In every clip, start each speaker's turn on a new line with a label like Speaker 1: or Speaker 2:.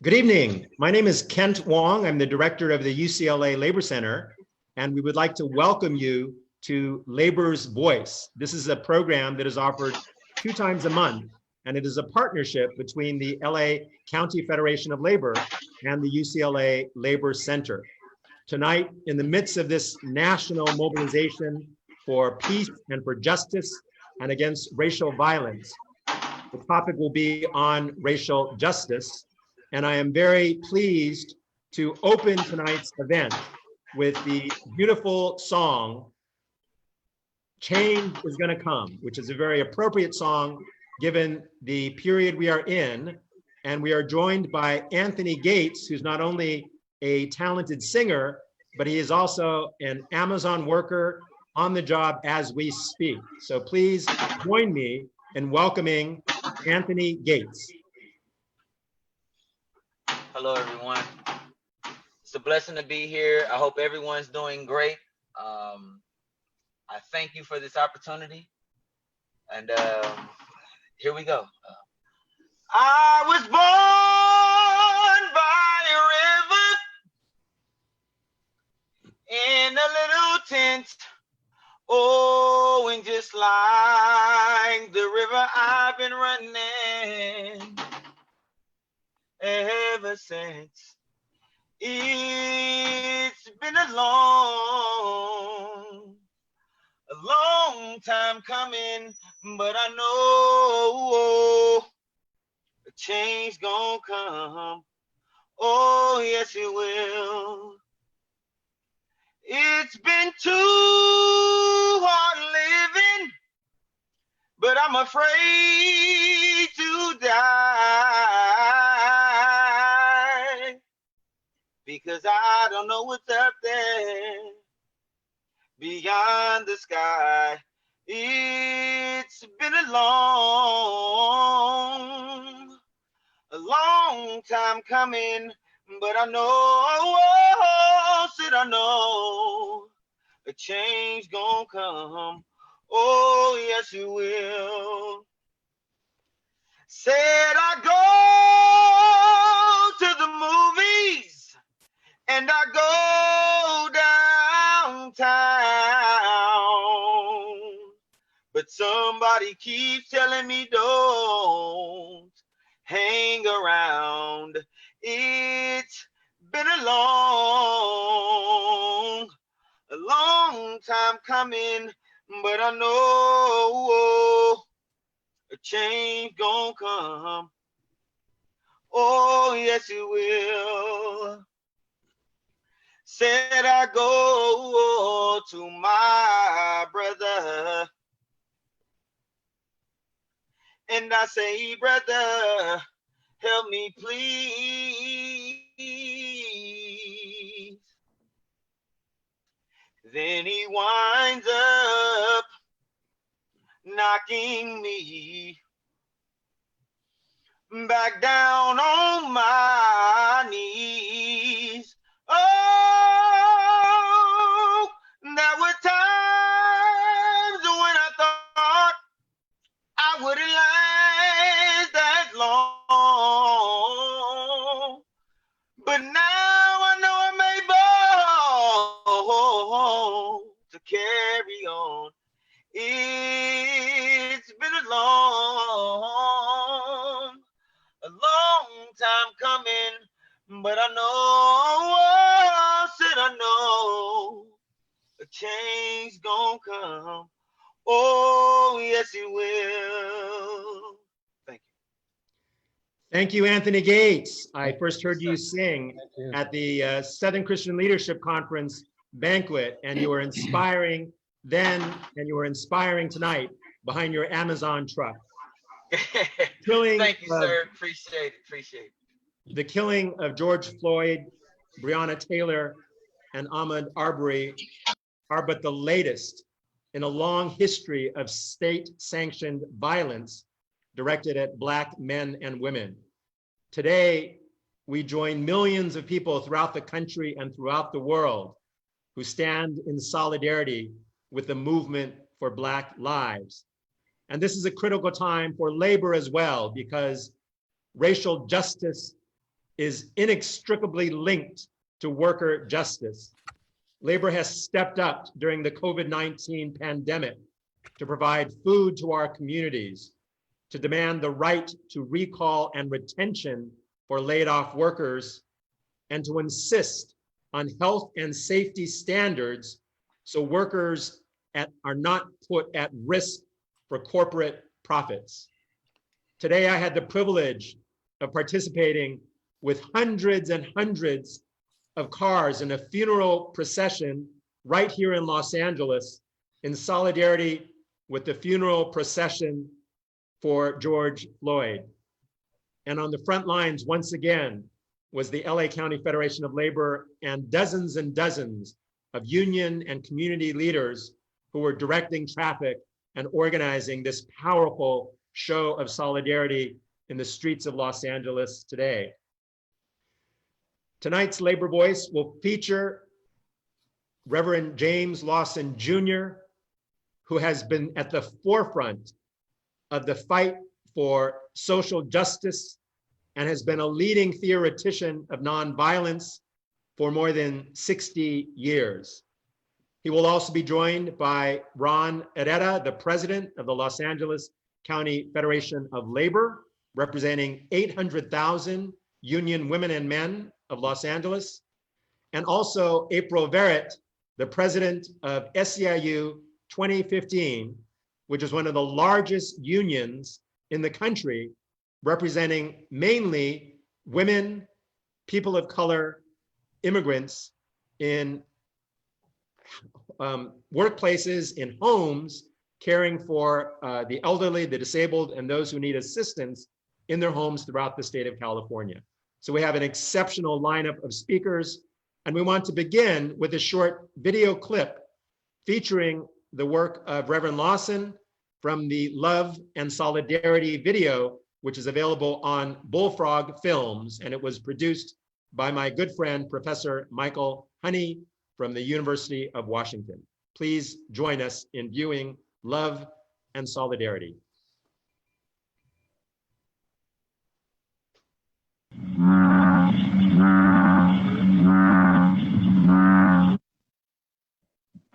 Speaker 1: Good evening. My name is Kent Wong. I'm the director of the UCLA Labor Center, and we would like to welcome you to Labor's Voice. This is a program that is offered 2 times a month, and it is a partnership between the LA County Federation of Labor and the UCLA Labor Center. Tonight, in the midst of this national mobilization for peace and for justice and against racial violence, the topic will be on racial justice. And I am very pleased to open tonight's event with the beautiful song, Change is Gonna Come, which is a very appropriate song given the period we are in. And we are joined by Anthony Gates, who's not only a talented singer, but he is also an Amazon worker on the job as we speak. So please join me in welcoming Anthony Gates.
Speaker 2: Hello, everyone. It's a blessing to be here. I hope everyone's doing great. I thank you for this opportunity. And here we go. I was born by a river in a little tent. Oh, and just like the river, I've been running ever since. It's been a long time coming, but I know a change gonna come. Oh, yes, it will. It's been too hard living, but I'm afraid to die, because I don't know what's up there beyond the sky. It's been a long time coming, but I know, said I know, a change gonna come. Oh, yes, it will. Said I go to the movies and I go downtown, but somebody keeps telling me don't hang around. It's been a long time coming, but I know a change gonna come. Oh, yes, it will. Said I go to my brother and I say, brother, help me please. Then he winds up knocking me back down on my knees. Oh, there were times when I thought I wouldn't last that long, but now I know I'm able to carry on. It's been a long time coming, but I know, said I know, a change gonna come. Oh, yes, it will. Thank you.
Speaker 1: Thank you, Anthony Gates. I first heard you sing at the Southern Christian Leadership Conference banquet, and you were inspiring then, and you were inspiring tonight behind your Amazon truck.
Speaker 2: Thank you, sir. Appreciate it.
Speaker 1: The killing of George Floyd, Breonna Taylor, and Ahmaud Arbery are but the latest in a long history of state-sanctioned violence directed at Black men and women. Today, we join millions of people throughout the country and throughout the world who stand in solidarity with the movement for Black lives. And this is a critical time for labor as well, because racial justice is inextricably linked to worker justice. Labor has stepped up during the COVID-19 pandemic to provide food to our communities, to demand the right to recall and retention for laid off workers, and to insist on health and safety standards so workers are not put at risk for corporate profits. Today, I had the privilege of participating with hundreds and hundreds of cars in a funeral procession right here in Los Angeles in solidarity with the funeral procession for George Floyd. And on the front lines, once again, was the LA County Federation of Labor and dozens of union and community leaders who were directing traffic and organizing this powerful show of solidarity in the streets of Los Angeles today. Tonight's Labor Voice will feature Reverend James Lawson Jr., who has been at the forefront of the fight for social justice and has been a leading theoretician of nonviolence for more than 60 years. He will also be joined by Ron Herrera, the president of the Los Angeles County Federation of Labor, representing 800,000 union women and men of Los Angeles, and also April Verrett, the president of SEIU 2015, which is one of the largest unions in the country, representing mainly women, people of color, immigrants in workplaces, in homes, caring for the elderly, the disabled, and those who need assistance in their homes throughout the state of California. So we have an exceptional lineup of speakers, and we want to begin with a short video clip featuring the work of Reverend Lawson from the Love and Solidarity video, which is available on Bullfrog Films, and it was produced by my good friend, Professor Michael Honey from the University of Washington. Please join us in viewing Love and Solidarity.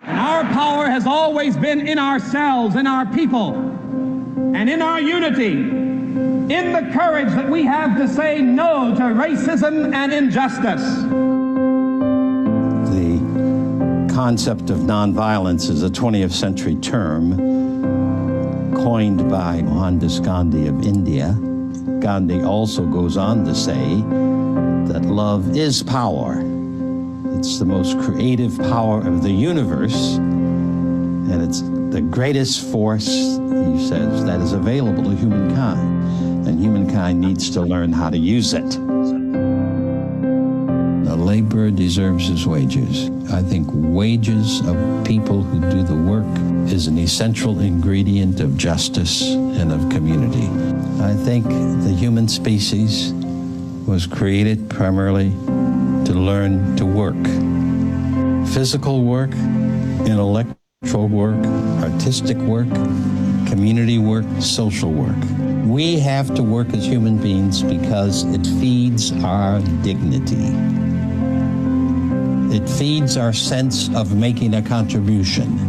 Speaker 3: And our power has always been in ourselves, in our people, and in our unity, in the courage that we have to say no to racism and injustice.
Speaker 4: The concept of nonviolence is a 20th century term coined by Mohandas Gandhi of India. Gandhi also goes on to say that love is power. It's the most creative power of the universe, and it's the greatest force, he says, that is available to humankind, and humankind needs to learn how to use it. The laborer deserves his wages. I think wages of people who do the work is an essential ingredient of justice and of community. I think the human species was created primarily to learn to work. Physical work, intellectual work, artistic work, community work, social work. We have to work as human beings because it feeds our dignity. It feeds our sense of making a contribution.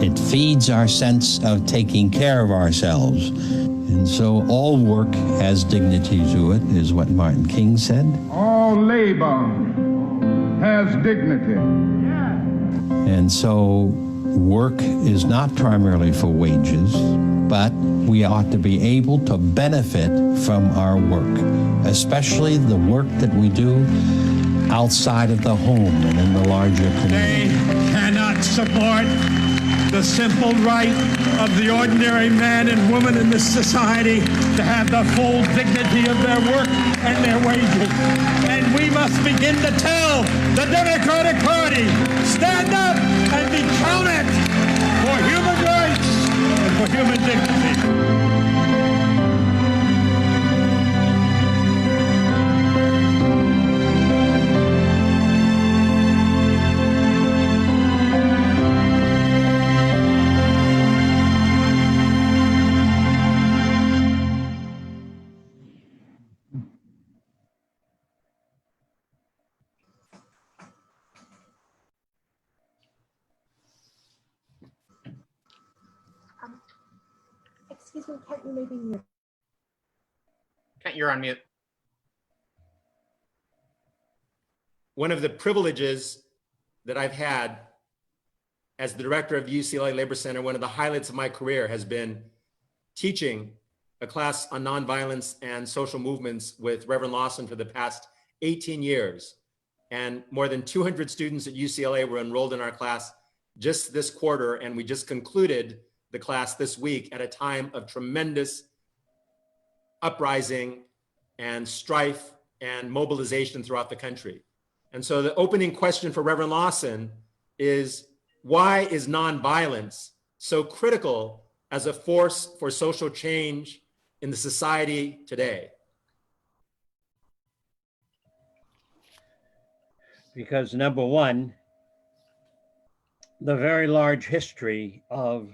Speaker 4: It feeds our sense of taking care of ourselves. And so all work has dignity to it, is what Martin King said.
Speaker 3: All labor has dignity.
Speaker 4: And so work is not primarily for wages, but we ought to be able to benefit from our work, especially the work that we do outside of the home and in the larger community.
Speaker 3: They cannot support the simple right of the ordinary man and woman in this society to have the full dignity of their work and their wages. And we must begin to tell the Democratic Party, stand up and be counted for human rights and for human dignity.
Speaker 5: Kent, you may be muted.
Speaker 6: Kent, you're on mute.
Speaker 1: One of the privileges that I've had as the director of the UCLA Labor Center, one of the highlights of my career has been teaching a class on nonviolence and social movements with Reverend Lawson for the past 18 years. And more than 200 students at UCLA were enrolled in our class just this quarter, and we just concluded the class this week at a time of tremendous uprising and strife and mobilization throughout the country. And so the opening question for Reverend Lawson is, why is nonviolence so critical as a force for social change in the society today?
Speaker 7: Because number one, the very large history of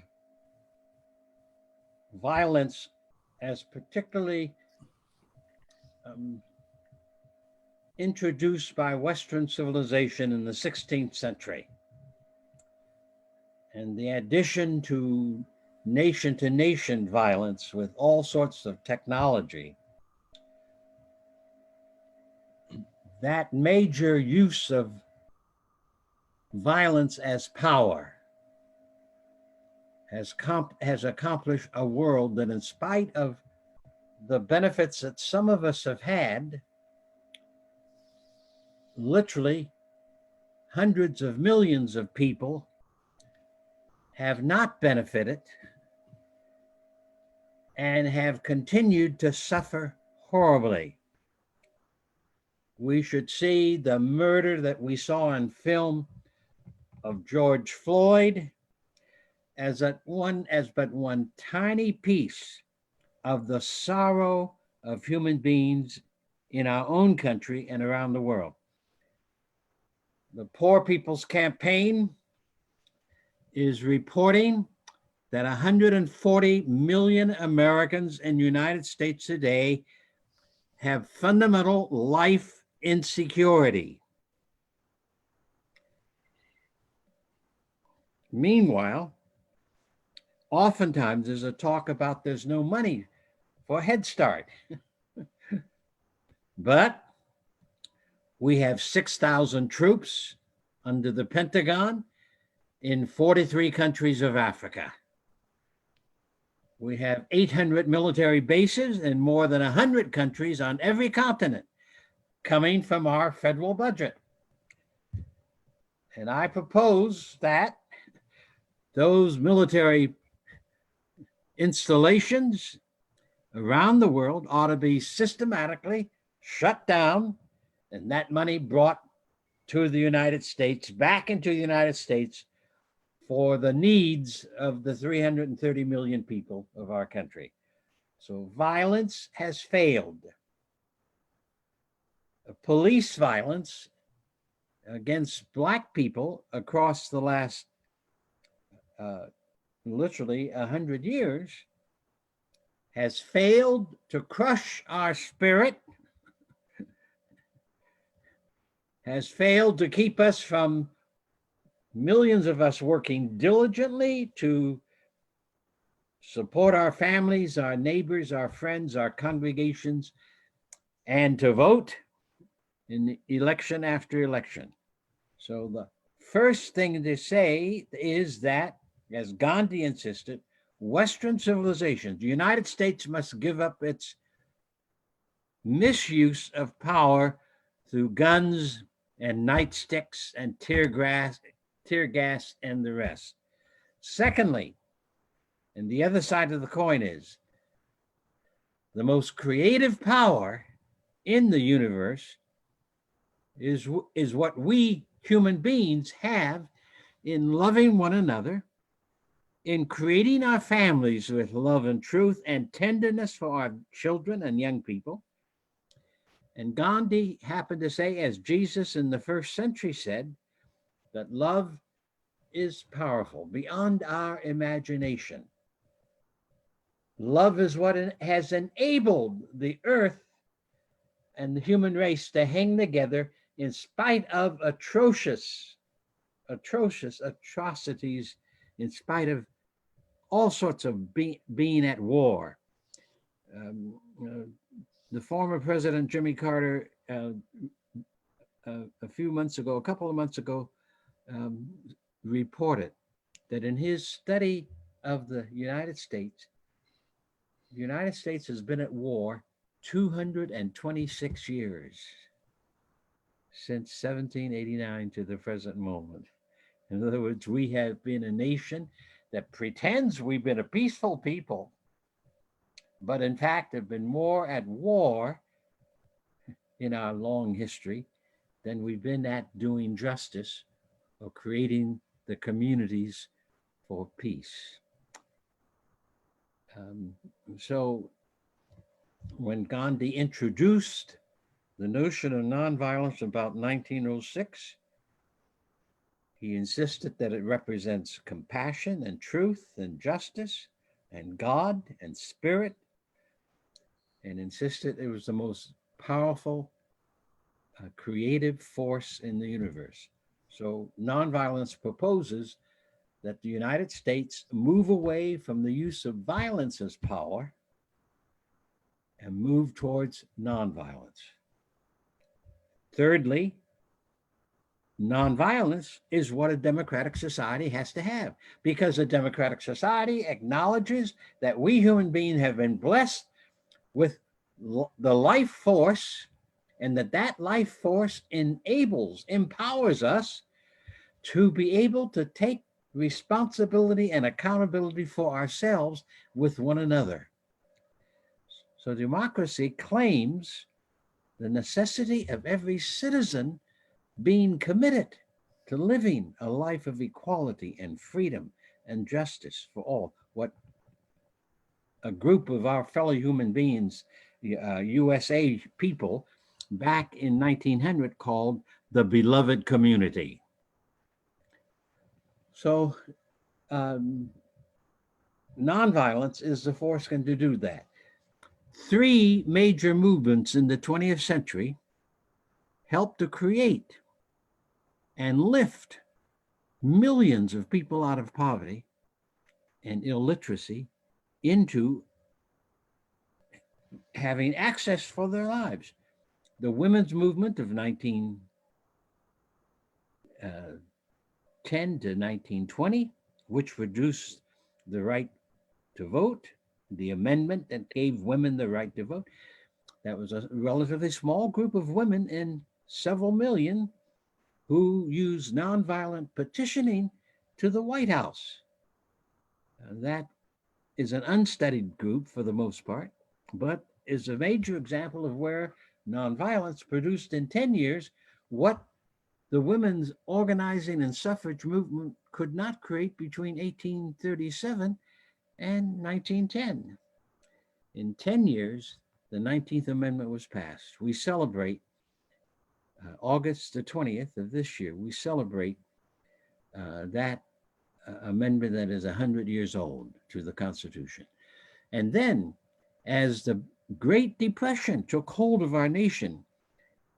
Speaker 7: violence as particularly introduced by Western civilization in the 16th century. And the addition to nation violence with all sorts of technology, that major use of violence as power has accomplished a world that, in spite of the benefits that some of us have had, literally hundreds of millions of people have not benefited and have continued to suffer horribly. We should see the murder that we saw on film of George Floyd as but one tiny piece of the sorrow of human beings in our own country and around the world. The Poor People's Campaign is reporting that 140 million Americans in the United States today have fundamental life insecurity. Meanwhile, oftentimes there's a talk about there's no money for Head Start. But we have 6,000 troops under the Pentagon in 43 countries of Africa. We have 800 military bases in more than 100 countries on every continent, coming from our federal budget. And I propose that those military installations around the world ought to be systematically shut down, and that money brought to the United States, back into the United States, for the needs of the 330 million people of our country. So violence has failed. Police violence against Black people across the last literally 100 years has failed to crush our spirit, has failed to keep us from millions of us working diligently to support our families, our neighbors, our friends, our congregations, and to vote in election after election. So the first thing to say is that, as Gandhi insisted, Western civilization, the United States must give up its misuse of power through guns and nightsticks and tear gas and the rest. Secondly, and the other side of the coin is, the most creative power in the universe is what we human beings have in loving one another, in creating our families with love and truth and tenderness for our children and young people. And Gandhi happened to say, as Jesus in the first century said, that love is powerful beyond our imagination. Love is what has enabled the earth and the human race to hang together in spite of atrocious atrocities, in spite of all sorts of being at war. The former President Jimmy Carter, a couple of months ago, reported that in his study of the United States has been at war 226 years since 1789 to the present moment. In other words, we have been a nation that pretends we've been a peaceful people, but in fact have been more at war in our long history than we've been at doing justice or creating the communities for peace. So when Gandhi introduced the notion of nonviolence about 1906, he insisted that it represents compassion and truth and justice and God and spirit, and insisted it was the most powerful creative force in the universe. So nonviolence proposes that the United States move away from the use of violence as power and move towards nonviolence. Thirdly, nonviolence is what a democratic society has to have, because a democratic society acknowledges that we human beings have been blessed with the life force, and that life force empowers us to be able to take responsibility and accountability for ourselves with one another. So democracy claims the necessity of every citizen being committed to living a life of equality and freedom and justice for all, what a group of our fellow human beings, USA people, back in 1900 called the beloved community. So nonviolence is the force going to do that. Three major movements in the 20th century helped to create and lift millions of people out of poverty and illiteracy into having access for their lives. The women's movement of 1910 to 1920, which reduced the right to vote, the amendment that gave women the right to vote. That was a relatively small group of women in several million who used nonviolent petitioning to the White House. That is an unstudied group for the most part, but is a major example of where nonviolence produced in 10 years what the women's organizing and suffrage movement could not create between 1837 and 1910. In 10 years, the 19th Amendment was passed. We celebrate August the 20th of this year, we celebrate that amendment that is 100 years old to the Constitution. And then, as the Great Depression took hold of our nation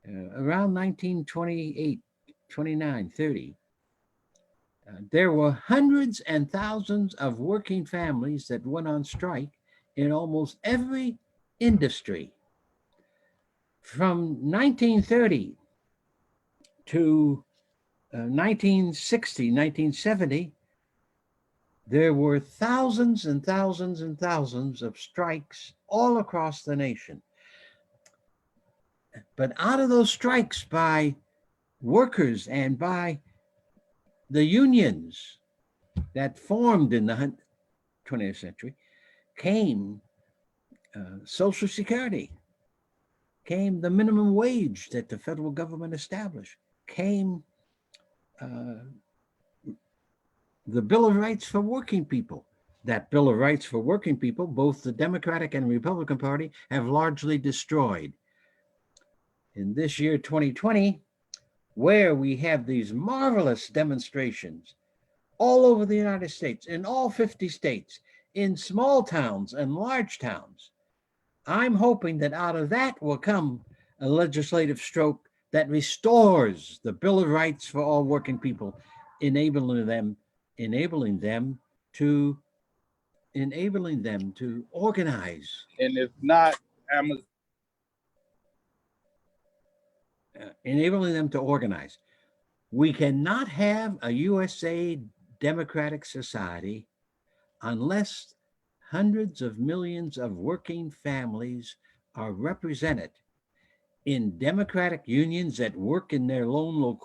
Speaker 7: around 1928, 29, 30, there were hundreds and thousands of working families that went on strike in almost every industry. From 1930 to 1960, 1970, there were thousands and thousands and thousands of strikes all across the nation. But out of those strikes by workers and by the unions that formed in the 20th century came Social Security, came the minimum wage that the federal government established, came the Bill of Rights for working people. That Bill of Rights for working people, both the Democratic and Republican Party have largely destroyed. In this year, 2020, where we have these marvelous demonstrations all over the United States, in all 50 states, in small towns and large towns, I'm hoping that out of that will come a legislative stroke that restores the Bill of Rights for all working people, enabling them to enabling them to organize.
Speaker 5: And if not, Amazon.
Speaker 7: Enabling them to organize. We cannot have a USA democratic society unless hundreds of millions of working families are represented in democratic unions that work in their own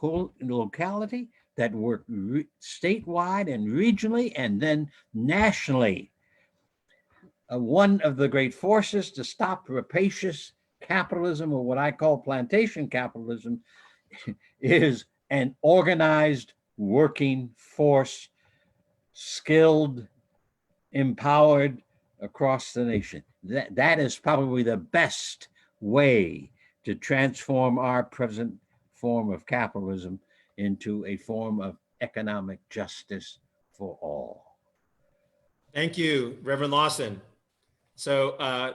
Speaker 7: locality, that work statewide and regionally, and then nationally. One of the great forces to stop rapacious capitalism, or what I call plantation capitalism, is an organized working force, skilled, empowered across the nation. That is probably the best way to transform our present form of capitalism into a form of economic justice for all.
Speaker 1: Thank you, Reverend Lawson. So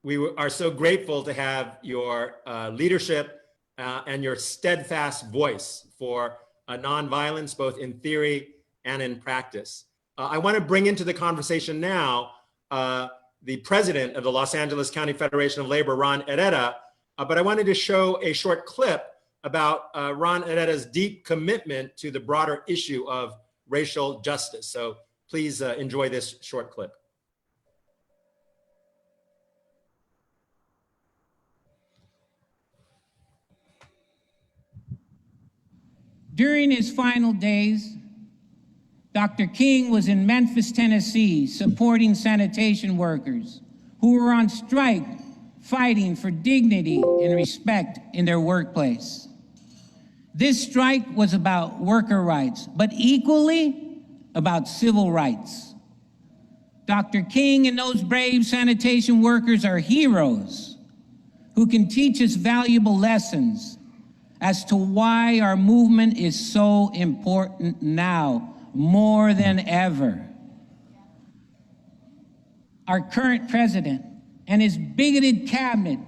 Speaker 1: we are so grateful to have your leadership and your steadfast voice for nonviolence, both in theory and in practice. I want to bring into the conversation now the president of the Los Angeles County Federation of Labor, Ron Herrera, but I wanted to show a short clip about Ron Herrera's deep commitment to the broader issue of racial justice. So please enjoy this short clip.
Speaker 8: During his final days, Dr. King was in Memphis, Tennessee, supporting sanitation workers who were on strike, fighting for dignity and respect in their workplace. This strike was about worker rights, but equally about civil rights. Dr. King and those brave sanitation workers are heroes who can teach us valuable lessons as to why our movement is so important now, more than ever. Our current president and his bigoted cabinet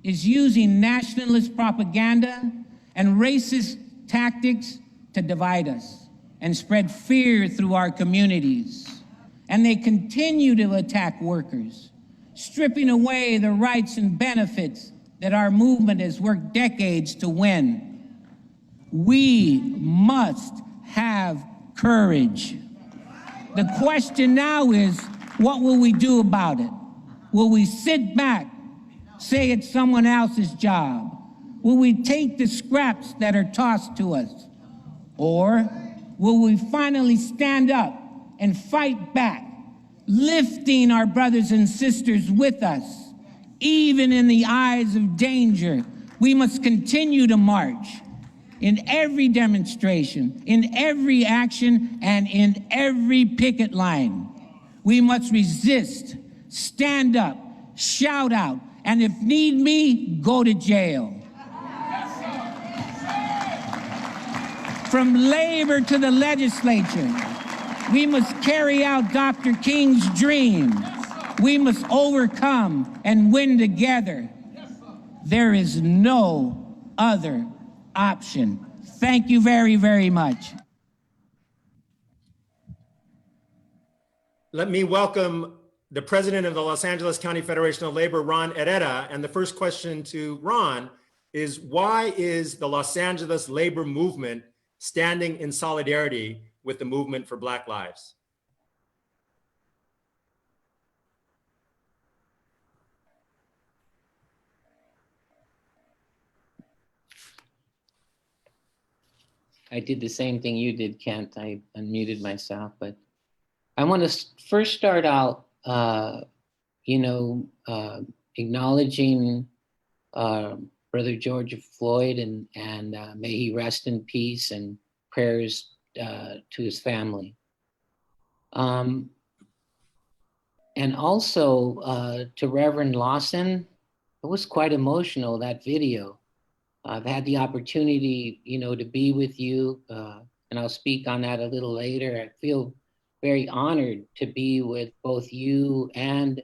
Speaker 8: is using nationalist propaganda and racist tactics to divide us and spread fear through our communities. And they continue to attack workers, stripping away the rights and benefits that our movement has worked decades to win. We must have courage. The question now is, what will we do about it? Will we sit back, say it's someone else's job? Will we take the scraps that are tossed to us? Or will we finally stand up and fight back, lifting our brothers and sisters with us? Even in the eyes of danger, we must continue to march. In every demonstration, in every action, and in every picket line. We must resist, stand up, shout out, and if need be, go to jail. From labor to the legislature, we must carry out Dr. King's dream. We must overcome and win together. There is no other option. Thank you very, very much.
Speaker 1: Let me welcome the president of the Los Angeles County Federation of Labor, Ron Herrera. And the first question to Ron is, why is the Los Angeles labor movement standing in solidarity with the movement for Black lives?
Speaker 9: I did the same thing you did, Kent. I unmuted myself, but I want to first start out, acknowledging Brother George Floyd and may he rest in peace, and prayers to his family. And also to Reverend Lawson, it was quite emotional, that video. I've had the opportunity, to be with you, and I'll speak on that a little later. I feel very honored to be with both you and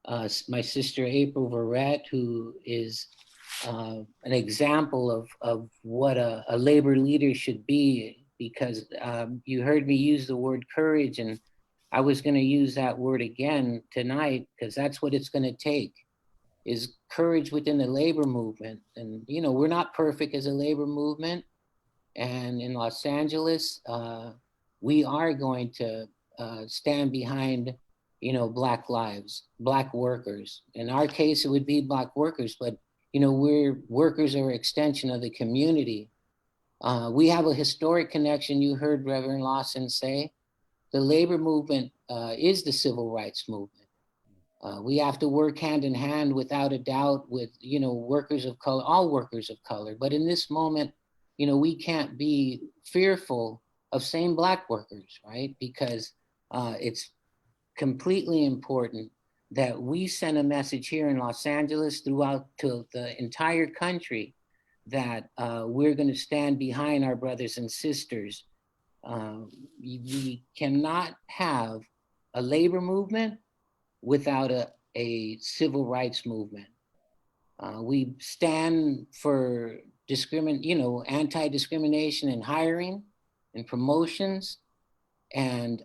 Speaker 9: my sister, April Verrett, who is an example of what a labor leader should be, because you heard me use the word courage, and I was going to use that word again tonight because that's what it's going to take, is courage within the labor movement. And, you know, we're not perfect as a labor movement. And in Los Angeles, we are going to stand behind, you know, Black lives, Black workers. In our case, it would be Black workers, but, you know, we're workers are an extension of the community. We have a historic connection. You heard Reverend Lawson say, the labor movement is the civil rights movement. We have to work hand in hand, without a doubt, with, you know, workers of color, all workers of color. But in this moment, you know, we can't be fearful of same Black workers, right? Because it's completely important that we send a message here in Los Angeles throughout to the entire country that we're going to stand behind our brothers and sisters. We cannot have a labor movement without a civil rights movement. We stand for anti-discrimination in hiring and promotions, and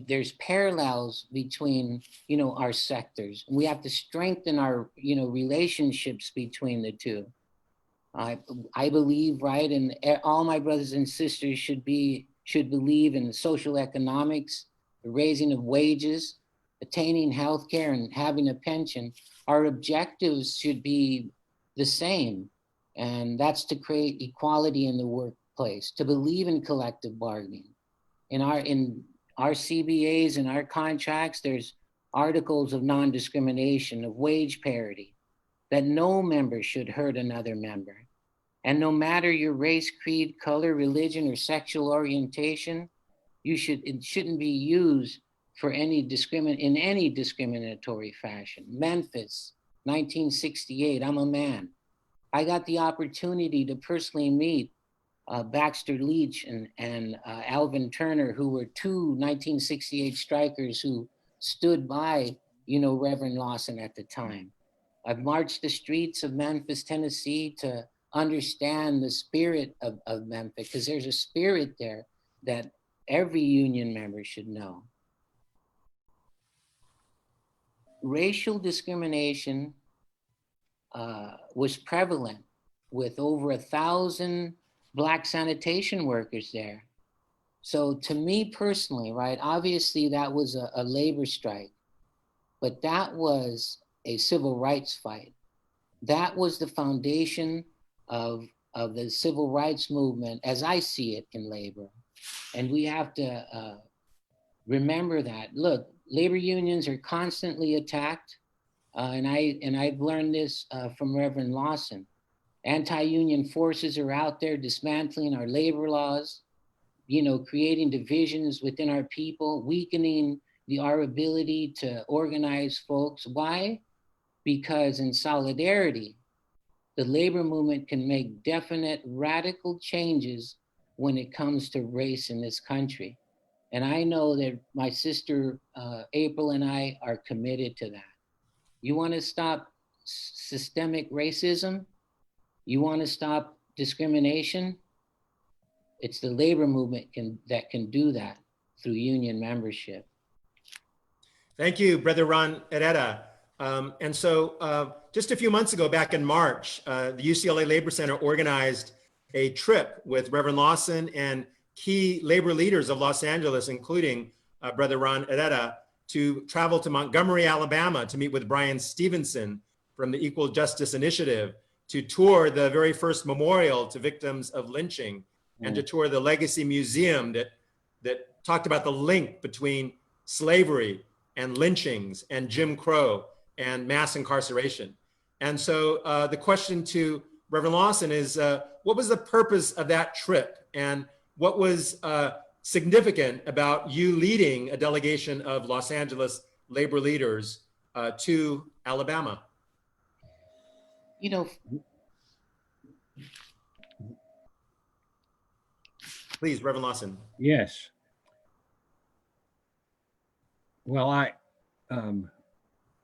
Speaker 9: there's parallels between, you know, our sectors. We have to strengthen our, you know, relationships between the two. I believe, right, and all my brothers and sisters should believe in social economics, the raising of wages, attaining health care, and having a pension. Our objectives should be the same, and that's to create equality in the workplace, to believe in collective bargaining. In our CBAs and our contracts, there's articles of non-discrimination, of wage parity, that no member should hurt another member. And no matter your race, creed, color, religion, or sexual orientation, it shouldn't be used for in any discriminatory fashion. Memphis, 1968, I'm a man. I got the opportunity to personally meet Baxter Leach and Alvin Turner, who were two 1968 strikers who stood by, you know, Reverend Lawson at the time. I've marched the streets of Memphis, Tennessee to understand the spirit of Memphis, because there's a spirit there that every union member should know. Racial discrimination was prevalent, with over 1,000 Black sanitation workers there. So to me personally, right, obviously that was a labor strike, but that was a civil rights fight. That was the foundation of the civil rights movement as I see it in labor. And we have to remember that. Look, labor unions are constantly attacked. And I've learned this from Reverend Lawson. Anti-union forces are out there dismantling our labor laws, you know, creating divisions within our people, weakening our ability to organize folks. Why? Because in solidarity, the labor movement can make definite radical changes when it comes to race in this country. And I know that my sister April and I are committed to that. You want to stop systemic racism? You want to stop discrimination? It's the labor movement that can do that through union membership.
Speaker 1: Thank you, Brother Ron Herrera. And so just a few months ago, back in March, the UCLA Labor Center organized a trip with Reverend Lawson and key labor leaders of Los Angeles, including Brother Ron Herrera, to travel to Montgomery, Alabama to meet with Brian Stevenson from the Equal Justice Initiative, to tour the very first memorial to victims of lynching, and to tour the Legacy Museum that talked about the link between slavery and lynchings and Jim Crow and mass incarceration. And so the question to Reverend Lawson is, what was the purpose of that trip? And what was significant about you leading a delegation of Los Angeles labor leaders to Alabama?
Speaker 9: You know,
Speaker 1: please, Reverend Lawson.
Speaker 7: Yes. Well,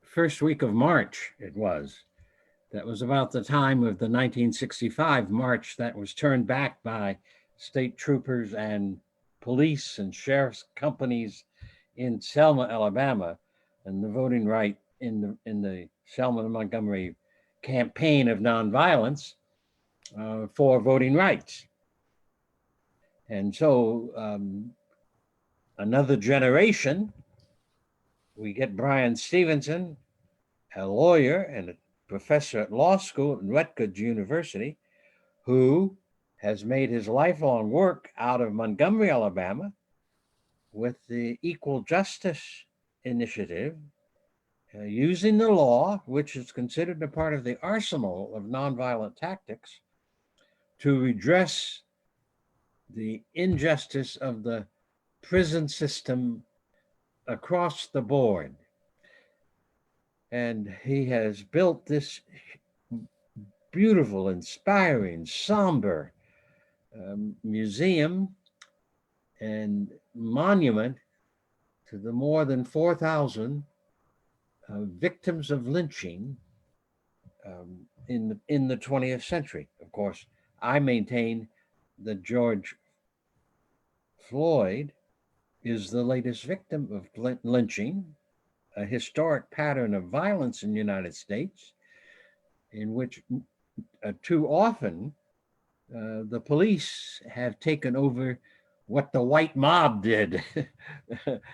Speaker 7: first week of March it was. That was about the time of the 1965 march that was turned back by state troopers and police and sheriff's companies in Selma, Alabama, and the voting right in the Selma and Montgomery campaign of nonviolence for voting rights. And so another generation, we get Brian Stevenson, a lawyer and a professor at law school at Rutgers University, who has made his lifelong work out of Montgomery, Alabama, with the Equal Justice Initiative, using the law, which is considered a part of the arsenal of nonviolent tactics, to redress the injustice of the prison system across the board. And he has built this beautiful, inspiring, somber museum and monument to the more than 4,000 victims of lynching in the 20th century. Of course, I maintain that George Floyd is the latest victim of lynching, a historic pattern of violence in the United States, in which too often the police have taken over what the white mob did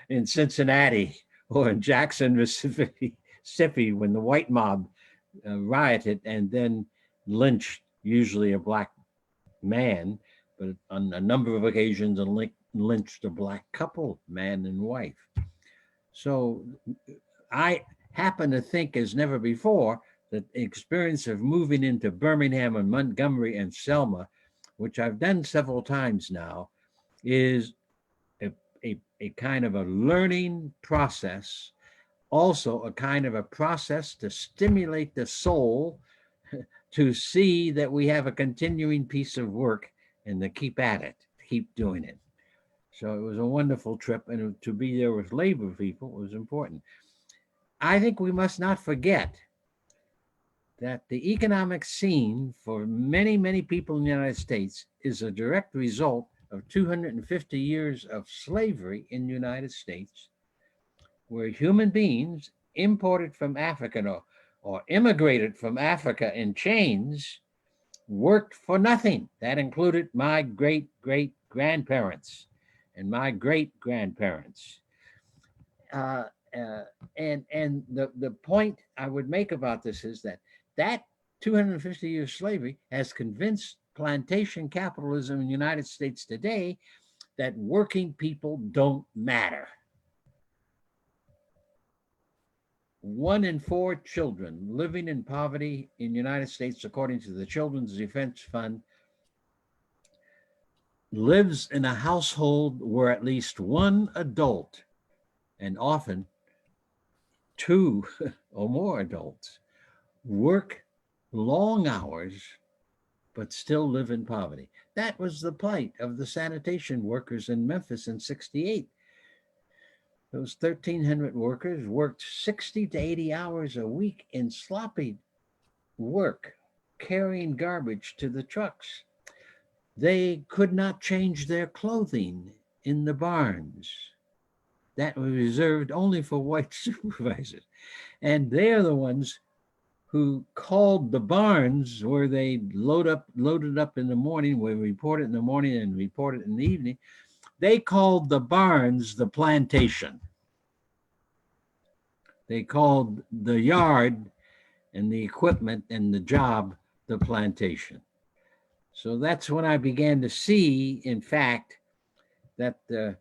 Speaker 7: in Cincinnati or in Jackson, Mississippi, when the white mob rioted and then lynched usually a black man, but on a number of occasions lynched a black couple, man and wife. So I happen to think as never before that the experience of moving into Birmingham and Montgomery and Selma, which I've done several times now, is a kind of a learning process, also a kind of a process to stimulate the soul to see that we have a continuing piece of work and to keep at it, keep doing it. So it was a wonderful trip, and to be there with labor people was important. I think we must not forget that the economic scene for many, many people in the United States is a direct result of 250 years of slavery in the United States, where human beings imported from Africa or immigrated from Africa in chains worked for nothing. That included my great-great-grandparents and my great-grandparents. And the point I would make about this is that 250 years slavery has convinced plantation capitalism in the United States today that working people don't matter. 1 in 4 children living in poverty in the United States, according to the Children's Defense Fund, lives in a household where at least one adult, and often 2 or more adults, work long hours but still live in poverty. That was the plight of the sanitation workers in Memphis in '68. Those 1,300 workers worked 60 to 80 hours a week in sloppy work, carrying garbage to the trucks. They could not change their clothing in the barns. That was reserved only for white supervisors. And they're the ones who called the barns where they loaded up in the morning, where we report it in the morning and report it in the evening. They called the barns the plantation. They called the yard and the equipment and the job the plantation. So that's when I began to see, in fact, that the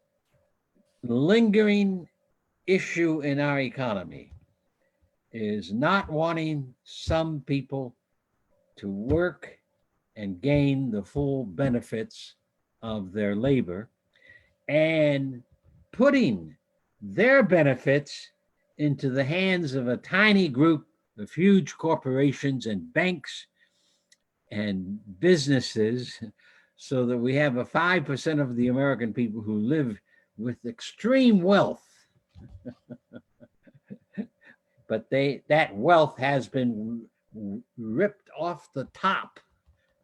Speaker 7: lingering issue in our economy is not wanting some people to work and gain the full benefits of their labor and putting their benefits into the hands of a tiny group of huge corporations and banks and businesses, so that we have a 5% of the American people who live with extreme wealth. But that wealth has been ripped off the top,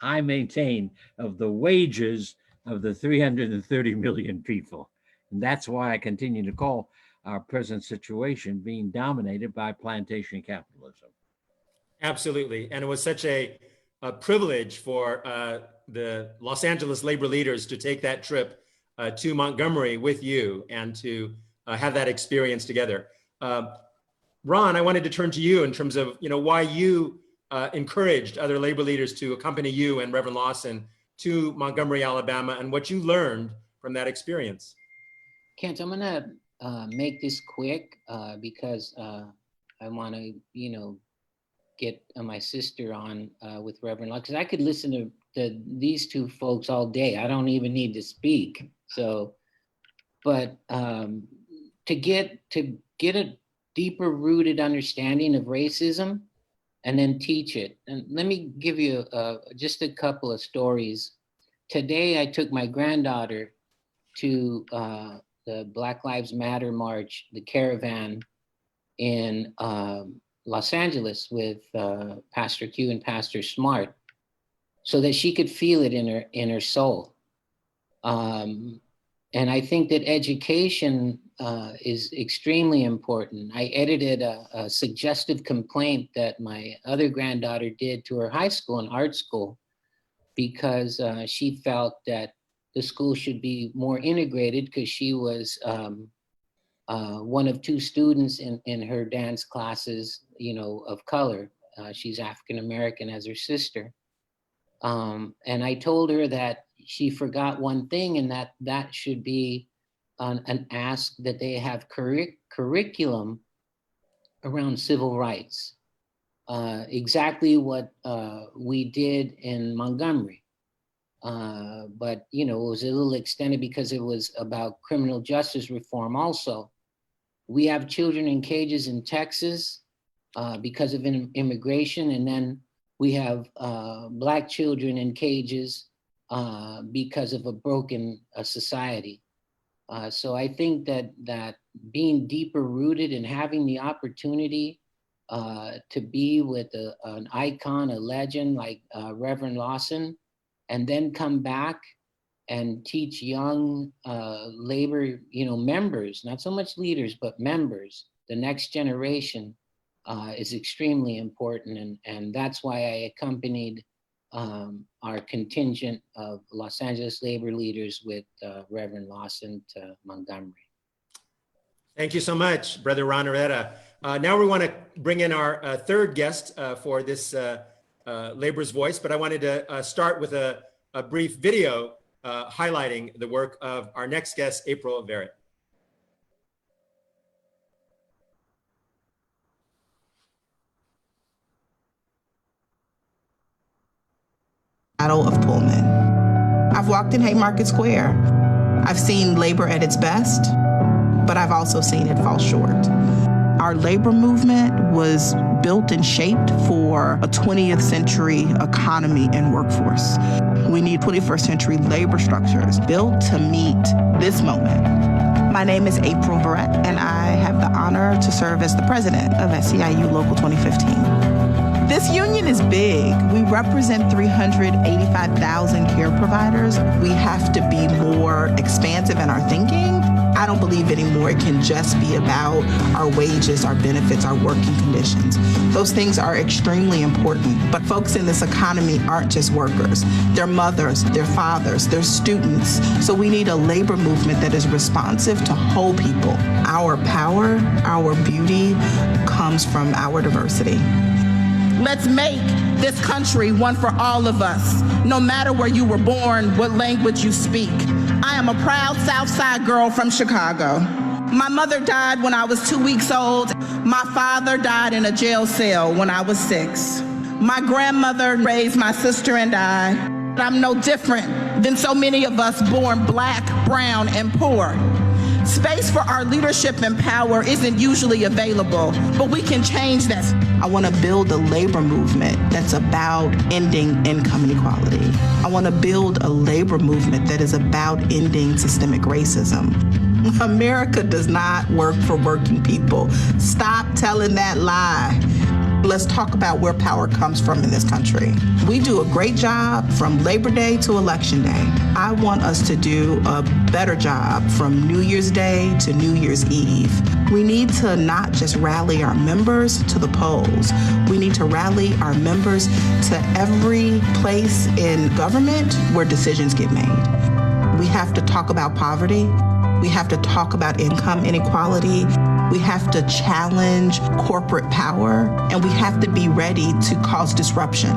Speaker 7: I maintain, of the wages of the 330 million people. And that's why I continue to call our present situation being dominated by plantation capitalism.
Speaker 1: Absolutely. And it was such a privilege for the Los Angeles labor leaders to take that trip to Montgomery with you and to have that experience together. Ron, I wanted to turn to you in terms of why you encouraged other labor leaders to accompany you and Reverend Lawson to Montgomery, Alabama, and what you learned from that experience.
Speaker 9: Kent, I'm gonna make this quick because I want to, get my sister on with Reverend Lawson, because I could listen to these two folks all day. I don't even need to speak. So, but to get a deeper rooted understanding of racism and then teach it. And let me give you just a couple of stories. Today, I took my granddaughter to the Black Lives Matter March, the caravan in Los Angeles with Pastor Q and Pastor Smart, so that she could feel it in her soul. And I think that education is extremely important. I edited a suggestive complaint that my other granddaughter did to her high school and art school, because she felt that the school should be more integrated, because she was one of two students in her dance classes, of color. She's African-American as her sister. And I told her that she forgot one thing, and that should be an ask that they have curriculum around civil rights. Exactly what we did in Montgomery. But it was a little extended because it was about criminal justice reform also. We have children in cages in Texas because of immigration, and then we have Black children in cages because of a broken society. So I think that being deeper rooted and having the opportunity to be with an icon, a legend like Reverend Lawson, and then come back and teach young labor, members, not so much leaders, but members, the next generation, is extremely important. And that's why I accompanied our contingent of Los Angeles labor leaders with Reverend Lawson to Montgomery.
Speaker 1: Thank you so much, Brother Ron Herrera. Now we want to bring in our third guest for this Labor's Voice, but I wanted to start with a brief video highlighting the work of our next guest, April Verrett.
Speaker 10: Battle of Pullman. I've walked in Haymarket Square. I've seen labor at its best, but I've also seen it fall short. Our labor movement was built and shaped for a 20th century economy and workforce. We need 21st century labor structures built to meet this moment. My name is April Verrett, and I have the honor to serve as the president of SEIU Local 2015. This union is big. We represent 385,000 care providers. We have to be more expansive in our thinking. I don't believe anymore it can just be about our wages, our benefits, our working conditions. Those things are extremely important, but folks in this economy aren't just workers. They're mothers, they're fathers, they're students. So we need a labor movement that is responsive to whole people. Our power, our beauty comes from our diversity. Let's make this country one for all of us, no matter where you were born, what language you speak. I am a proud South Side girl from Chicago. My mother died when I was 2 weeks old. My father died in a jail cell when I was 6. My grandmother raised my sister and I. I'm no different than so many of us born Black, brown, and poor. Space for our leadership and power isn't usually available, but we can change that. I want to build a labor movement that's about ending income inequality. I want to build a labor movement that is about ending systemic racism. America does not work for working people. Stop telling that lie. Let's talk about where power comes from in this country. We do a great job from Labor Day to Election Day. I want us to do a better job from New Year's Day to New Year's Eve. We need to not just rally our members to the polls. We need to rally our members to every place in government where decisions get made. We have to talk about poverty. We have to talk about income inequality. We have to challenge corporate power, and we have to be ready to cause disruption.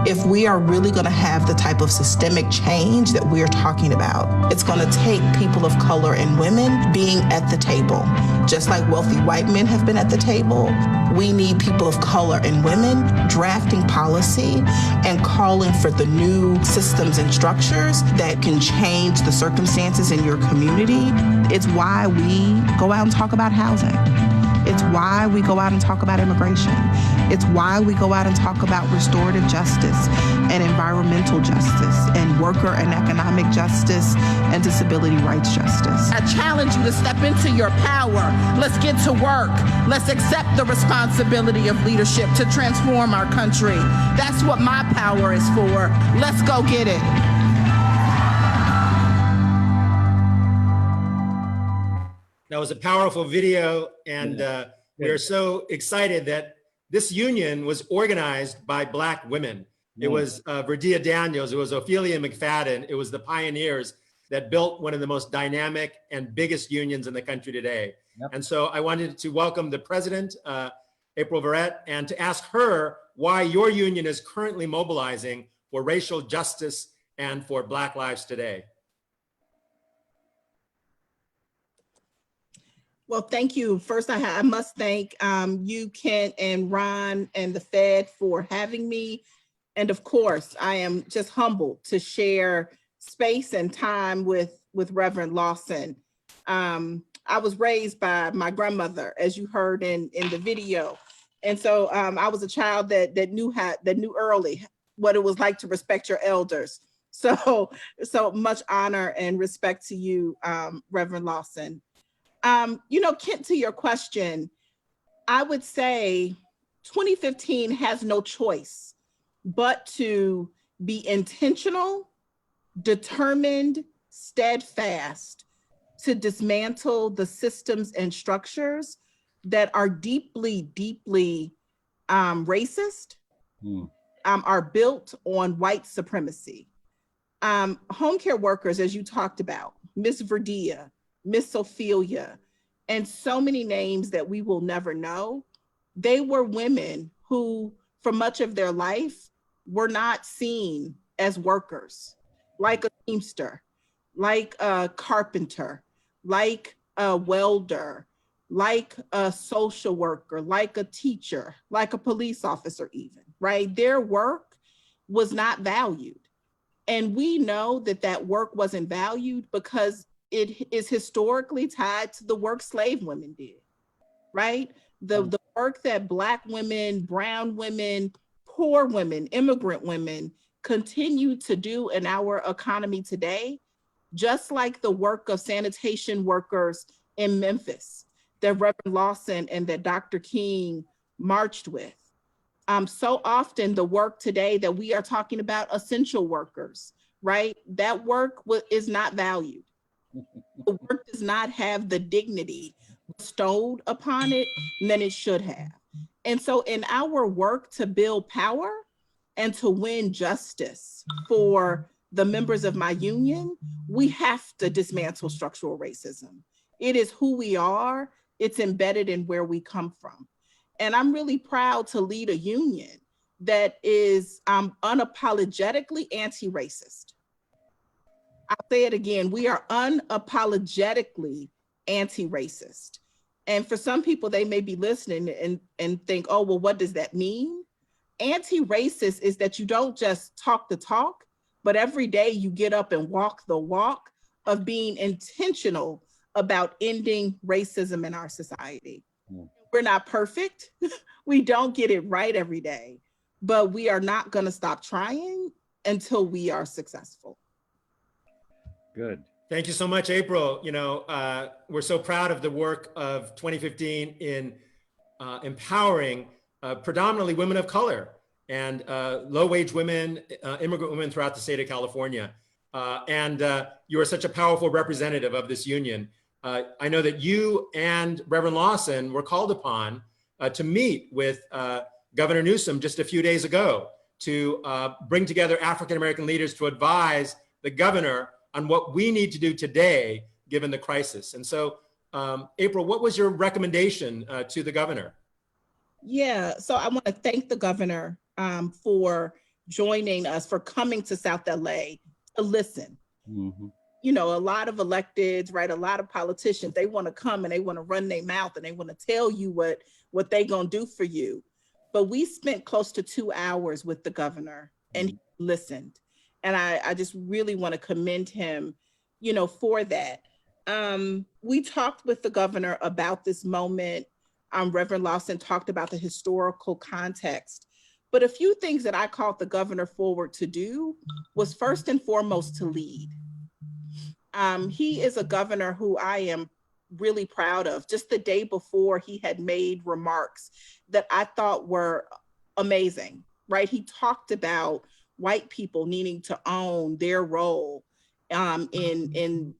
Speaker 10: If we are really going to have the type of systemic change that we're talking about, it's going to take people of color and women being at the table. Just like wealthy white men have been at the table, we need people of color and women drafting policy and calling for the new systems and structures that can change the circumstances in your community. It's why we go out and talk about housing. It's why we go out and talk about immigration. It's why we go out and talk about restorative justice and environmental justice and worker and economic justice and disability rights justice.
Speaker 11: I challenge you to step into your power. Let's get to work. Let's accept the responsibility of leadership to transform our country. That's what my power is for. Let's go get it.
Speaker 1: That was a powerful video, and we are so excited that this union was organized by Black women. It was Verdia Daniels, it was Ophelia McFadden, it was the pioneers that built one of the most dynamic and biggest unions in the country today. Yep. And so I wanted to welcome the president, April Verrett, and to ask her why your union is currently mobilizing for racial justice and for Black lives today.
Speaker 11: Well, thank you. First, I must thank you, Kent, and Ron, and the Fed for having me. And of course, I am just humbled to share space and time with Reverend Lawson. I was raised by my grandmother, as you heard in the video. And so I was a child that knew early what it was like to respect your elders. So much honor and respect to you, Reverend Lawson. You know, Kent, to your question, I would say 2015 has no choice but to be intentional, determined, steadfast to dismantle the systems and structures that are deeply, deeply racist, are built on white supremacy. Home care workers, as you talked about, Miss Verdia, Miss Ophelia, and so many names that we will never know. They were women who, for much of their life, were not seen as workers, like a teamster, like a carpenter, like a welder, like a social worker, like a teacher, like a police officer even, right? Their work was not valued. And we know that that work wasn't valued because it is historically tied to the work slave women did, right? The work that Black women, brown women, poor women, immigrant women continue to do in our economy today, just like the work of sanitation workers in Memphis that Reverend Lawson and that Dr. King marched with. So often the work today that we are talking about, essential workers, right? That work is not valued. The work does not have the dignity bestowed upon it than it should have. And so in our work to build power and to win justice for the members of my union, we have to dismantle structural racism. It is who we are. It's embedded in where we come from. And I'm really proud to lead a union that is unapologetically anti-racist. I'll say it again, we are unapologetically anti-racist. And for some people, they may be listening and think, oh, well, what does that mean? Anti-racist is that you don't just talk the talk, but every day you get up and walk the walk of being intentional about ending racism in our society. We're not perfect. We don't get it right every day, but we are not going to stop trying until we are successful.
Speaker 7: Good.
Speaker 1: Thank you so much, April. You know, we're so proud of the work of 2015 in empowering predominantly women of color and low-wage women, immigrant women throughout the state of California. You are such a powerful representative of this union. I know that you and Reverend Lawson were called upon to meet with Governor Newsom just a few days ago to bring together African-American leaders to advise the governor on what we need to do today, given the crisis. And so, April, what was your recommendation to the governor?
Speaker 11: Yeah, so I want to thank the governor for joining us, for coming to South LA to listen.
Speaker 7: Mm-hmm.
Speaker 11: You know, a lot of electeds, right? A lot of politicians, they want to come and they want to run their mouth and they want to tell you what they gonna do for you. But we spent close to 2 hours with the governor and he listened. And I just really want to commend him, you know, for that. We talked with the governor about this moment. Reverend Lawson talked about the historical context. But a few things that I called the governor forward to do was first and foremost to lead. He is a governor who I am really proud of. Just the day before, he had made remarks that I thought were amazing, right? He talked about white people needing to own their role in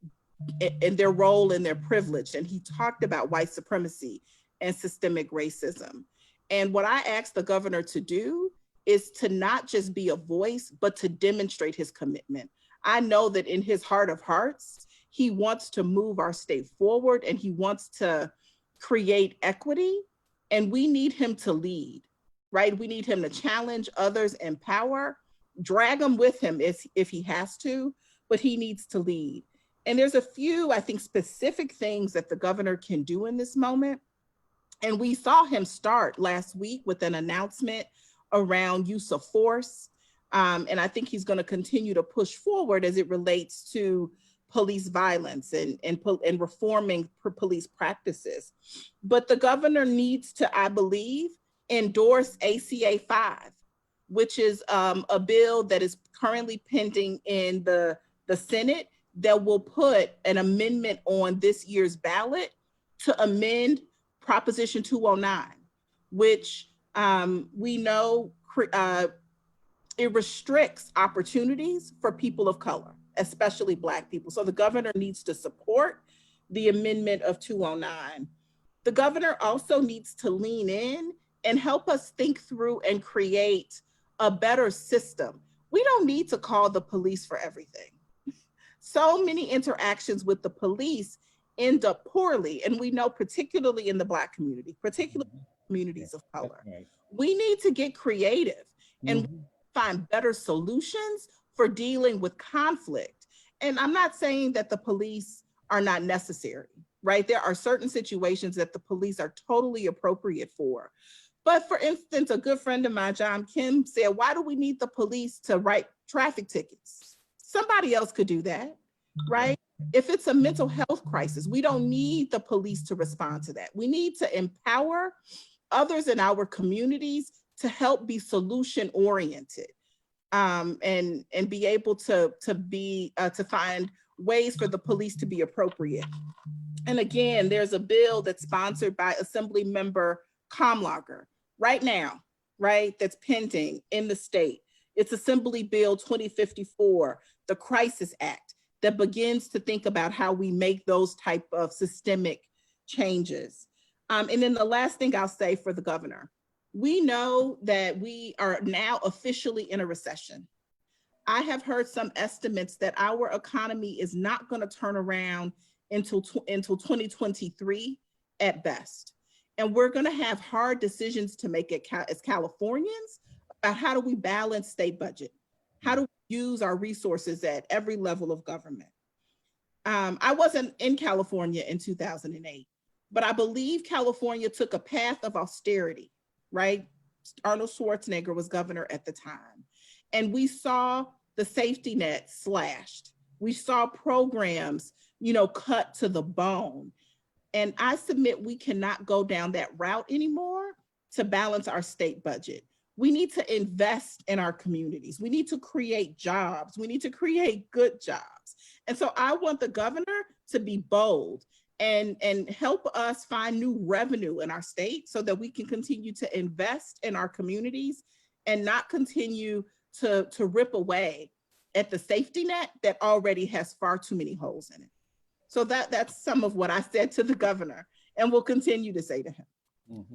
Speaker 11: their role and their privilege. And he talked about white supremacy and systemic racism. And what I asked the governor to do is to not just be a voice, but to demonstrate his commitment. I know that in his heart of hearts, he wants to move our state forward and he wants to create equity, and we need him to lead, right? We need him to challenge others in power, drag them with him if he has to, but he needs to lead. And there's a few, I think, specific things that the governor can do in this moment. And we saw him start last week with an announcement around use of force. And I think he's going to continue to push forward as it relates to police violence and reforming police practices. But the governor needs to, I believe, endorse ACA 5, which is a bill that is currently pending in the Senate that will put an amendment on this year's ballot to amend Proposition 209, which we know it restricts opportunities for people of color, especially Black people. So the governor needs to support the amendment of 209. The governor also needs to lean in and help us think through and create a better system. We don't need to call the police for everything. So many interactions with the police end up poorly. And we know, particularly in the Black community, particularly communities of color, we need to get creative and find better solutions for dealing with conflict. And I'm not saying that the police are not necessary, right? There are certain situations that the police are totally appropriate for. But for instance, a good friend of mine, John Kim, said, why do we need the police to write traffic tickets? Somebody else could do that, right? If it's a mental health crisis, we don't need the police to respond to that. We need to empower others in our communities to help be solution oriented and be able to find ways for the police to be appropriate. And again, there's a bill that's sponsored by Assembly Member Kamlager right now, right? That's pending in the state. It's Assembly Bill 2054, the Crisis Act, that begins to think about how we make those type of systemic changes. And then the last thing I'll say for the governor, we know that we are now officially in a recession. I have heard some estimates that our economy is not going to turn around until 2023 at best. And we're going to have hard decisions to make as Californians about how do we balance state budget? How do we use our resources at every level of government? I wasn't in California in 2008, but I believe California took a path of austerity, right? Arnold Schwarzenegger was governor at the time. And we saw the safety net slashed. We saw programs, cut to the bone. And I submit we cannot go down that route anymore to balance our state budget. We need to invest in our communities. We need to create jobs. We need to create good jobs. And so I want the governor to be bold and help us find new revenue in our state so that we can continue to invest in our communities and not continue to rip away at the safety net that already has far too many holes in it. So that's some of what I said to the governor and will continue to say to him.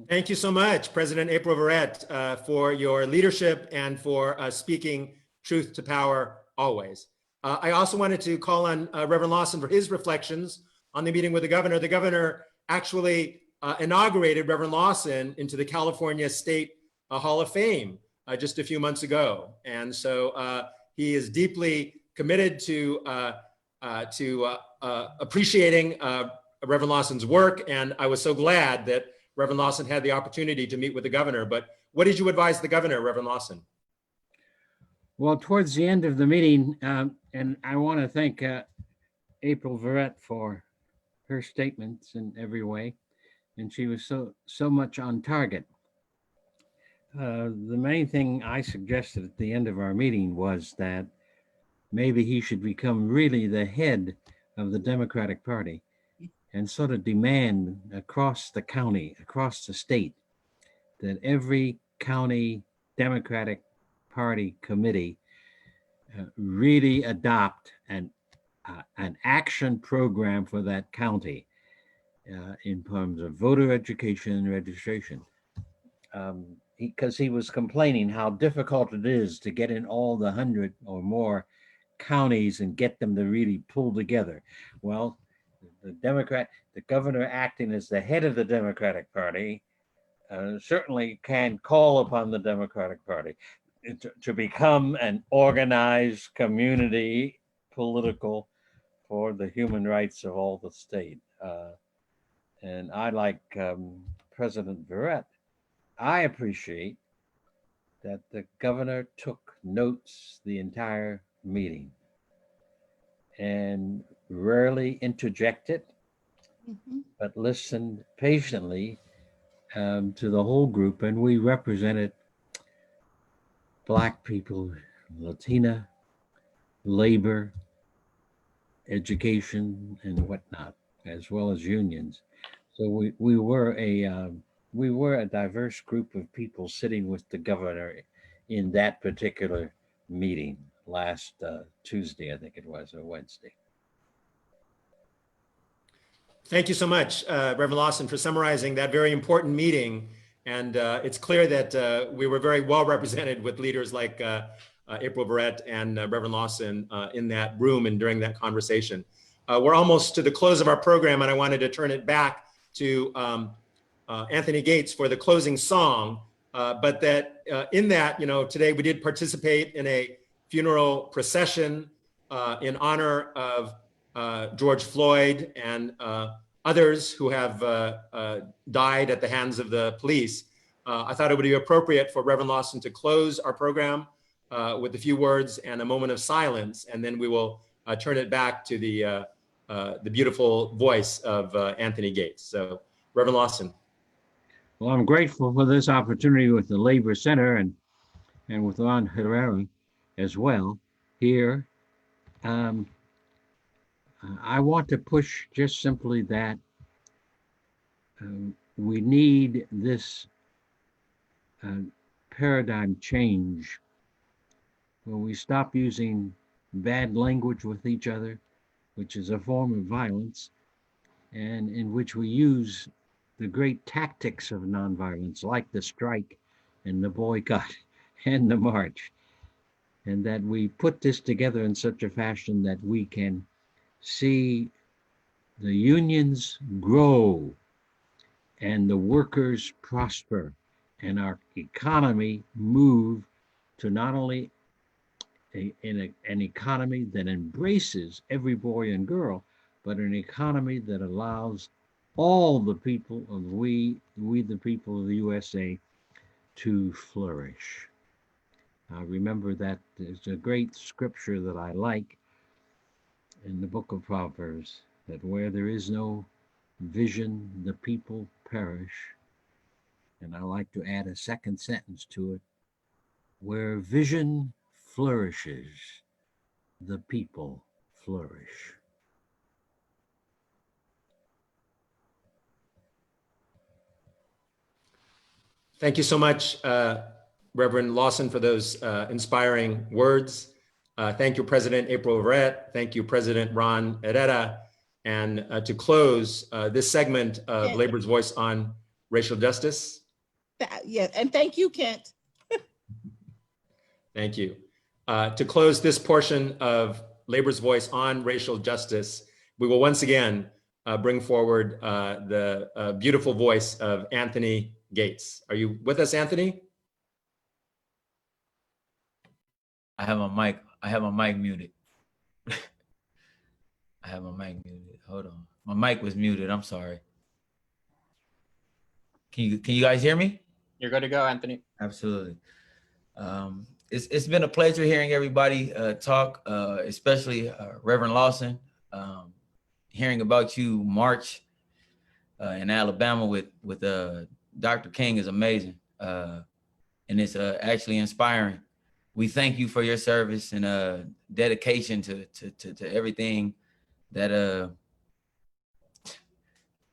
Speaker 1: Thank you so much, President April Verrett, for your leadership and for speaking truth to power always. I also wanted to call on Reverend Lawson for his reflections on the meeting with the governor. The governor actually inaugurated Reverend Lawson into the California State Hall of Fame just a few months ago. And so he is deeply committed to appreciating Reverend Lawson's work. And I was so glad that Reverend Lawson had the opportunity to meet with the governor. But what did you advise the governor, Reverend Lawson?
Speaker 7: Well, towards the end of the meeting, and I want to thank April Verrett for her statements in every way, and she was so much on target. The main thing I suggested at the end of our meeting was that maybe he should become really the head of the Democratic Party and sort of demand across the county, across the state, that every county Democratic Party committee really adopt an action program for that county in terms of voter education and registration. Because he was complaining how difficult it is to get in all the 100 or more counties and get them to really pull together. Well, the governor acting as the head of the Democratic Party certainly can call upon the Democratic Party to become an organized community political for the human rights of all the state. And I, like President Verrett, I appreciate that the governor took notes the entire meeting and rarely interjected, but listened patiently to the whole group. And we represented Black people, Latina, labor, education, and whatnot, as well as unions. So we were a diverse group of people sitting with the governor in that particular meeting last Tuesday, I think it was, or Wednesday.
Speaker 1: Thank you so much, Reverend Lawson, for summarizing that very important meeting. And it's clear that we were very well represented with leaders like April Verrett and Reverend Lawson in that room and during that conversation. We're almost to the close of our program, and I wanted to turn it back to Anthony Gates for the closing song. But that in that, today we did participate in a funeral procession in honor of George Floyd and others who have died at the hands of the police. I thought it would be appropriate for Reverend Lawson to close our program with a few words and a moment of silence, and then we will turn it back to the beautiful voice of Anthony Gates. So, Reverend Lawson.
Speaker 7: Well, I'm grateful for this opportunity with the Labor Center and with Ron Herrera as well here. I want to push just simply that we need this paradigm change where we stop using bad language with each other, which is a form of violence, and in which we use the great tactics of nonviolence, like the strike and the boycott and the march, and that we put this together in such a fashion that we can see the unions grow and the workers prosper and our economy move to not only an economy that embraces every boy and girl, but an economy that allows all the people of we the people of the USA to flourish. Remember that there's a great scripture that I like in the book of Proverbs, that where there is no vision, the people perish. And I like to add a second sentence to it: where vision flourishes, the people flourish.
Speaker 1: Thank you so much, Reverend Lawson, for those inspiring words. Thank you, President April Verrett. Thank you, President Ron Herrera. And to close this segment of Labor's Voice on Racial Justice.
Speaker 11: Yeah, and thank you, Kent.
Speaker 1: Thank you. To close this portion of Labor's Voice on Racial Justice, we will once again bring forward the beautiful voice of Anthony Gates. Are you with us, Anthony?
Speaker 12: I have my mic muted. I have my mic muted. Hold on. My mic was muted. I'm sorry. Can you guys hear me?
Speaker 6: You're good to go, Anthony.
Speaker 12: Absolutely. It's been a pleasure hearing everybody talk, especially Reverend Lawson. Hearing about you march in Alabama with Dr. King is amazing, and it's actually inspiring. We thank you for your service and dedication to everything that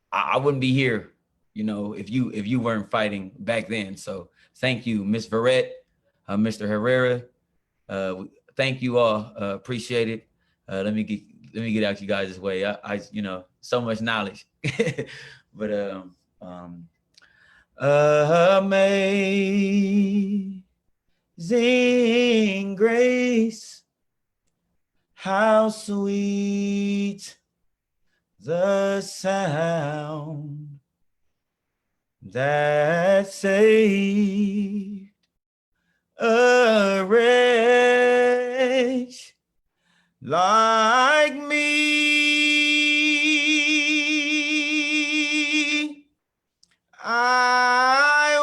Speaker 12: I wouldn't be here, you know, if you weren't fighting back then. So thank you, Ms. Verrett, Mr. Herrera. Thank you all. Appreciate it. Let me get out you guys' way. I you know, so much knowledge. But amazing grace, how sweet the sound that saved a wretch like me. I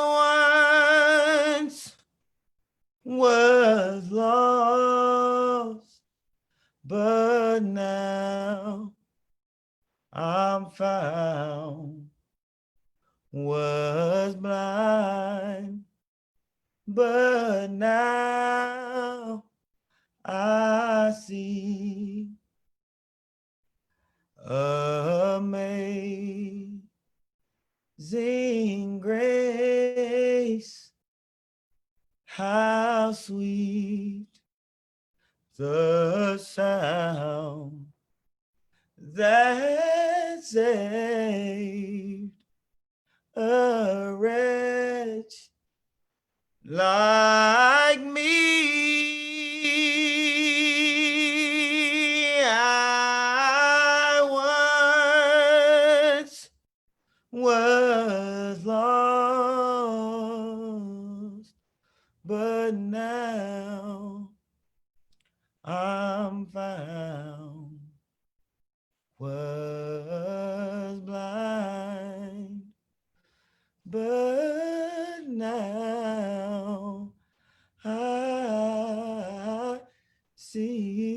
Speaker 12: once was lost, but now I'm found. Was blind, but now I see. Amazing grace, how sweet the sound that saved a wretch like me. I once was lost, but now I'm found. Was blind, but now I see.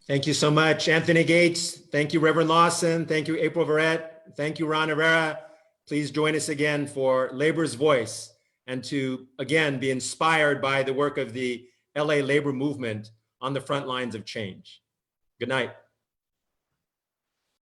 Speaker 1: Thank you so much, Anthony Gates. Thank you, Reverend Lawson. Thank you, April Verrett. Thank you, Ron Herrera. Please join us again for Labor's Voice and to, again, be inspired by the work of the LA labor movement on the front lines of change. Good night.